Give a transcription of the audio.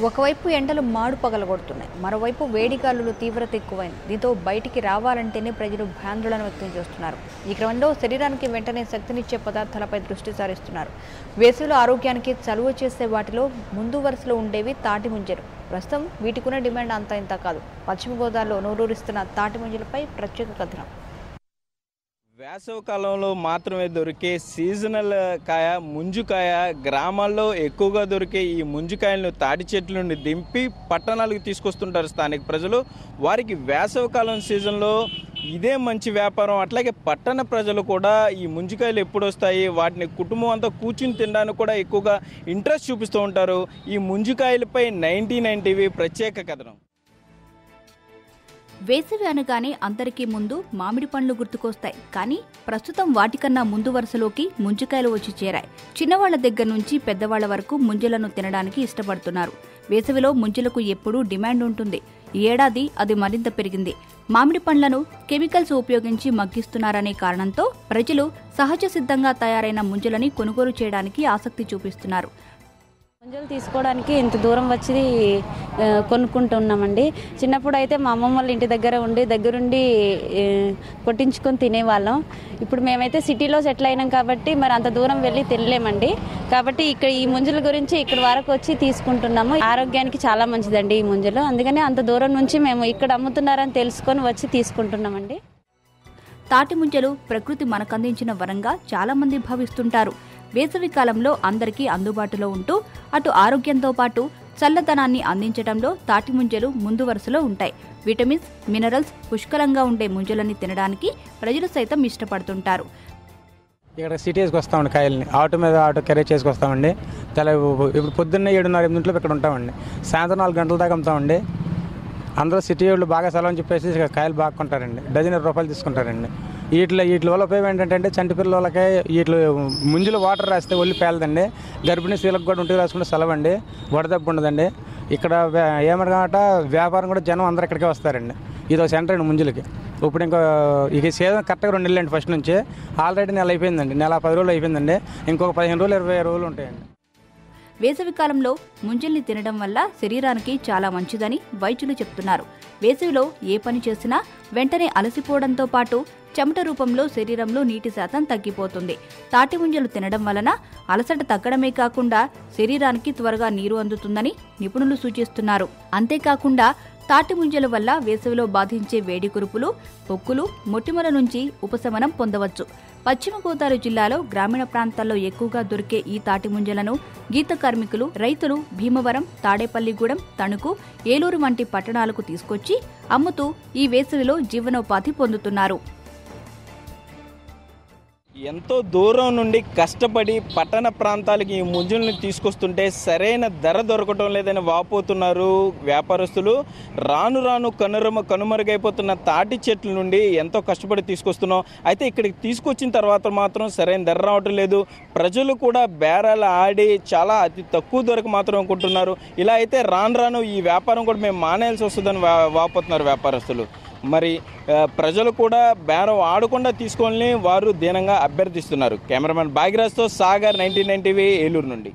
ఒకవైపు ఎండలు మాడు పగలగొడుతున్నాయి, మరోవైపు వేడి గాలులు తీవ్రత ఎక్కువైంది. దీంతో బయటికి రావాలంటేనే ప్రజలు భయాందోళన వ్యక్తం చేస్తున్నారు. ఈ క్రమంలో శరీరానికి వెంటనే శక్తినిచ్చే పదార్థాలపై దృష్టి సారిస్తున్నారు. వేసవిలో ఆరోగ్యానికి చలువ చేసే వాటిలో ముందు వరుసలో ఉండేవి తాటి ముంజలు. ప్రస్తుతం వీటికున్న డిమాండ్ అంతా ఇంత కాదు. పశ్చిమ గోదావరిలో నోరూరిస్తున్న తాటి ముంజలపై ప్రత్యేక కథనం. వేసవి కాలంలో మాత్రమే దొరికే సీజనల్ కాయ ముంజుకాయ. గ్రామాల్లో ఎక్కువగా దొరికే ఈ ముంజుకాయలను తాటి చెట్ల నుండి దింపి పట్టణాలకు తీసుకొస్తుంటారు స్థానిక ప్రజలు. వారికి వేసవి కాలం సీజన్లో ఇదే మంచి వ్యాపారం. అట్లాగే పట్టణ ప్రజలు కూడా ఈ ముంజుకాయలు ఎప్పుడు వస్తాయి, వాటిని కుటుంబం అంతా కూర్చుని తినడానికి కూడా ఎక్కువగా ఇంట్రెస్ట్ చూపిస్తూ ఉంటారు. ఈ ముంజుకాయలపై 99 టీవీ ప్రత్యేక కథనం. వేసవి అనగానే అందరికీ ముందు మామిడి పండ్లు గుర్తుకొస్తాయి. కానీ ప్రస్తుతం వాటికన్నా ముందు వరుసలోకి ముంజుకాయలు వచ్చి చేరాయి. చిన్నవాళ్ల దగ్గర నుంచి పెద్దవాళ్ల వరకు ముంజలను తినడానికి ఇష్టపడుతున్నారు. వేసవిలో ముంజలకు ఎప్పుడూ డిమాండ్ ఉంటుంది. ఈ ఏడాది అది మరింత పెరిగింది. మామిడి పండ్లను కెమికల్స్ ఉపయోగించి మగ్గిస్తున్నారనే కారణంతో ప్రజలు సహజ సిద్ధంగా తయారైన ముంజలని కొనుగోలు చేయడానికి ఆసక్తి చూపిస్తున్నారు. ముంజలు తీసుకోవడానికి ఇంత దూరం వచ్చి కొనుక్కుంటున్నామండి. చిన్నప్పుడు అయితే మా అమ్మమ్మ వాళ్ళ ఇంటి దగ్గర దగ్గరుండి కొట్టించుకొని తినేవాళ్ళం. ఇప్పుడు మేమైతే సిటీలో సెటిల్ అయినాం కాబట్టి మరి అంత దూరం వెళ్ళి తినలేమండి. కాబట్టి ఇక్కడ ఈ ముంజల గురించి ఇక్కడ వరకు వచ్చి తీసుకుంటున్నాము. ఆరోగ్యానికి చాలా మంచిదండి ఈ ముంజలు. అందుకని అంత దూరం నుంచి మేము ఇక్కడ అమ్ముతున్నారని తెలుసుకొని వచ్చి తీసుకుంటున్నామండి. తాటి ముంజలు ప్రకృతి మనకందించిన వరంగా చాలా మంది భావిస్తుంటారు. వేసవి కాలంలో అందరికీ అందుబాటులో ఉంటూ అటు ఆరోగ్యంతో పాటు చల్లదనాన్ని అందించడంలో తాటి ముంజలు ముందు వరుసలో ఉంటాయి. విటమిన్స్, మినరల్స్ పుష్కలంగా ఉండే ముంజలని తినడానికి ప్రజలు సైతం ఇష్టపడుతుంటారు. ఇక్కడ సిటీస్కి వస్తామండి. కాయల్ని ఆటో క్యారీ చేసుకొస్తామండి. ఇప్పుడు పొద్దున్నే 7:30-8 ఇక్కడ ఉంటామండి. సాయంత్రం 4 గంటల దాకా అమ్ముతామండి. అందరూ సిటీ వాళ్ళు బాగా సెలవు అని చెప్పేసి కాయలు బాగా కొంటారండి. డజన్ 20 రూపాయలు తీసుకుంటారండి. వీటి వల్ల ఉపయోగం ఏంటంటే చంటి పిల్లలకి వీటి ముంజులు వాటర్ రాస్తే ఒళ్ళు పేలదండి. గర్భిణీ స్త్రీలకు కూడా ఒంటికి రాసుకుంటే సెలవండి, వడదెబ్బ ఉండదండి. ఇక్కడ ఏమనమాట వ్యాపారం కూడా జనం అందరూ ఇక్కడికే వస్తారండి. ఇది ఒక సెంటర్ అండి ముంజులకి. ఇప్పుడు ఇక సీజన్ కరెక్ట్గా 2 నెలలు అండి. ఫస్ట్ నుంచి ఆల్రెడీ నెల అయిపోయిందండి. నెల 10 రోజులు అయిపోయిందండి. ఇంకొక 15 రోజులు 20 రోజులు ఉంటాయండి. వేసవి కాలంలో ముంజల్ని తినడం వల్ల శరీరానికి చాలా మంచిదని వైద్యులు చెప్తున్నారు. వేసవిలో ఏ పని చేసినా వెంటనే అలసిపోవడంతో పాటు చెమట రూపంలో శరీరంలో నీటి శాతం తగ్గిపోతుంది. తాటి ముంజలు తినడం వలన అలసట తగ్గడమే కాకుండా శరీరానికి త్వరగా నీరు అందుతుందని నిపుణులు సూచిస్తున్నారు. అంతేకాకుండా తాటి ముంజల వల్ల వేసవిలో బాధించే వేడి కురుపులు, పొక్కులు, మొటిమల నుంచి ఉపశమనం పొందవచ్చు. పశ్చిమ గోదావరి జిల్లాలో గ్రామీణ ప్రాంతాల్లో ఎక్కువగా దొరికే ఈ తాటి ముంజలను గీత కార్మికులు, రైతులు భీమవరం, తాడేపల్లిగూడెం, తణుకు, ఏలూరు వంటి పట్టణాలకు తీసుకొచ్చి అమ్ముతూ ఈ వేసవిలో జీవనోపాధి పొందుతున్నారు. ఎంతో దూరం నుండి కష్టపడి పట్టణ ప్రాంతాలకి ఈ ముంజుల్ని తీసుకొస్తుంటే సరైన ధర దొరకటం లేదని వాపోతున్నారు వ్యాపారస్తులు. రాను రాను కనుమరుగైపోతున్న తాటి చెట్ల నుండి ఎంతో కష్టపడి తీసుకొస్తున్నాం. అయితే ఇక్కడికి తీసుకొచ్చిన తర్వాత మాత్రం సరైన ధర రావటం లేదు. ప్రజలు కూడా బేరాలు ఆడి చాలా అతి తక్కువ ధరకు మాత్రం అనుకుంటున్నారు. ఇలా అయితే రాను ఈ వ్యాపారం కూడా మేము మానేయాల్సి వస్తుందని వాపోతున్నారు వ్యాపారస్తులు. మరి ప్రజలు కూడా బేరం ఆడకుండా తీసుకోవాలని వారు దీనంగా అభ్యర్థిస్తున్నారు. కెమెరామెన్ భాగ్యరాజ్తో సాగర్, 99 టీవీ, ఏలూరు నుండి.